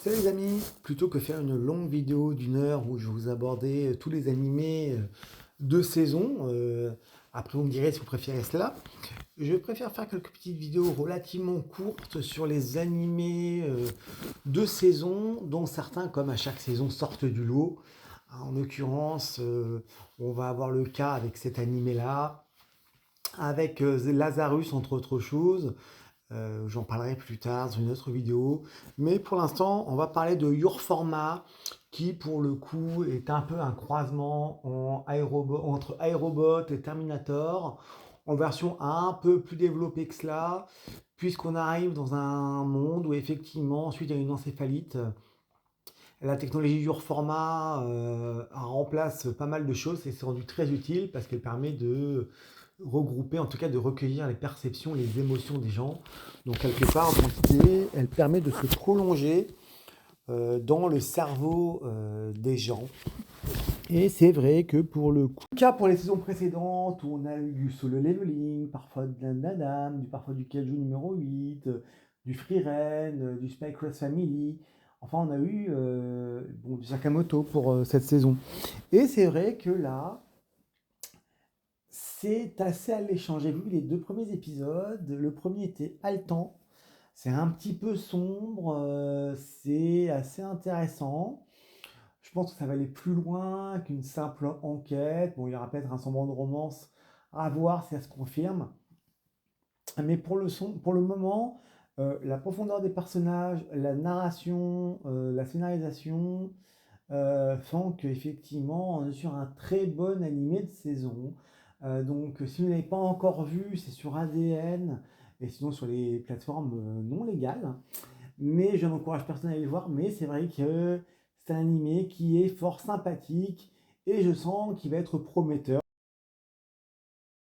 Salut les amis, plutôt que faire une longue vidéo d'1 heure où je vais vous aborder tous les animés de saison, après vous me direz si vous préférez cela, je préfère faire quelques petites vidéos relativement courtes sur les animés de saison, dont certains, comme à chaque saison, sortent du lot. En l'occurrence, on va avoir le cas avec cet animé-là, avec Lazarus entre autres choses. J'en parlerai plus tard dans une autre vidéo. Mais pour l'instant, on va parler de Your Format, qui pour le coup est un peu un croisement entre Aerobot et Terminator, en version un peu plus développée que cela, puisqu'on arrive dans un monde où effectivement, suite à une encéphalite, la technologie Your Format remplace pas mal de choses et s'est rendue très utile parce qu'elle permet de regrouper, en tout cas de recueillir les perceptions, les émotions des gens. Donc quelque part, dans l'idée, elle permet de se prolonger dans le cerveau des gens. Et c'est vrai que pour le coup, cas pour les saisons précédentes, où on a eu du solo leveling, parfois de l'Adam, parfois du Kaiju numéro 8, du Free Ren, du Spy Cross Family. Enfin, on a eu bon, du Sakamoto pour cette saison. Et c'est vrai que là, c'est assez alléchant. J'ai vu les deux premiers épisodes. Le premier était haletant. C'est un petit peu sombre. C'est assez intéressant. Je pense que ça va aller plus loin qu'une simple enquête. Bon, il y aura peut-être un semblant de romance à voir si ça se confirme. Mais pour le moment, la profondeur des personnages, la narration, la scénarisation font qu'effectivement, on est sur un très bon animé de saison. Donc, si vous ne l'avez pas encore vu, c'est sur ADN et sinon sur les plateformes non légales. Mais je n'encourage personne à aller le voir. Mais c'est vrai que c'est un animé qui est fort sympathique et je sens qu'il va être prometteur.